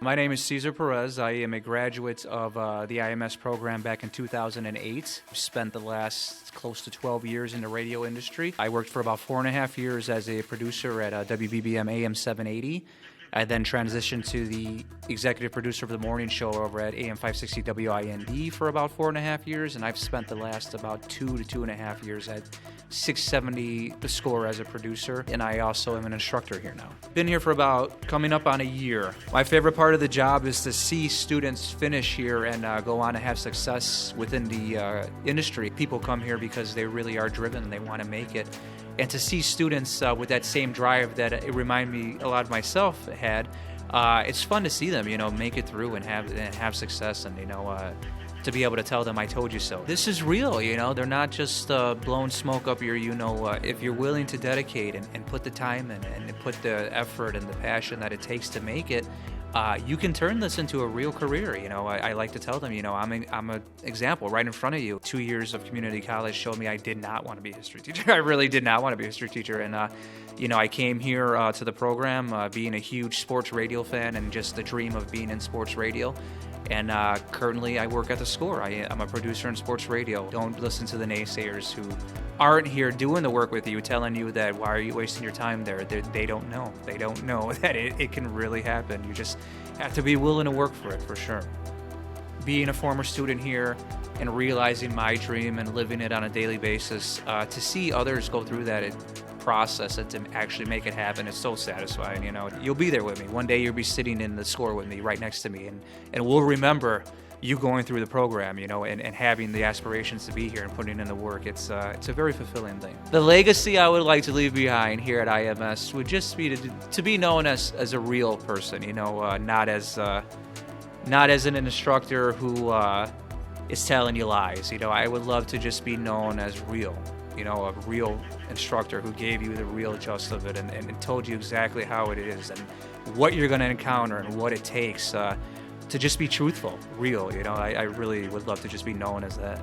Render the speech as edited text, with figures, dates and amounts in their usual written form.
My name is Ceaser Perez. I am a graduate of the IMS program back in 2008. Spent the last close to 12 years in the radio industry. I worked for about 4.5 years as a producer at WBBM AM560. I then transitioned to the executive producer of the morning show over at AM560 WIND for about 4.5 years, and I've spent the last about 2 to 2.5 years at 670 The Score as a producer, and I also am an instructor here now. Been here for about coming up on a year. My favorite part of the job is to see students finish here and go on to have success within the industry. People come here because they really are driven and they want to make it. And to see students with that same drive that it reminded me a lot of myself had, it's fun to see them, make it through and have success, and to be able to tell them I told you so. This is real, they're not just blowing smoke up your, if you're willing to dedicate and put the time in and put the effort and the passion that it takes to make it, you can turn this into a real career. I like to tell them, I'm an example right in front of you. 2 years of community college showed me I did not want to be a history teacher. I really did not want to be a history teacher. And, I came here to the program being a huge sports radio fan and just the dream of being in sports radio. And currently I work at The Score. I'm a producer in sports radio. Don't listen to the naysayers who aren't here doing the work with you, telling you that why are you wasting your time there? They don't know. They don't know that it can really happen. You just have to be willing to work for it, for sure. Being a former student here and realizing my dream and living it on a daily basis, to see others go through that process and to actually make it happen is so satisfying. You'll be there with me. One day you'll be sitting in The Score with me right next to me, and we'll remember you going through the program, and having the aspirations to be here and putting in the work. It's a very fulfilling thing. The legacy I would like to leave behind here at IMS would just be to be known as a real person, not as an instructor who is telling you lies. I would love to just be known as real, a real instructor who gave you the real gist of it and told you exactly how it is and what you're going to encounter and what it takes to just be truthful, real. I really would love to just be known as that.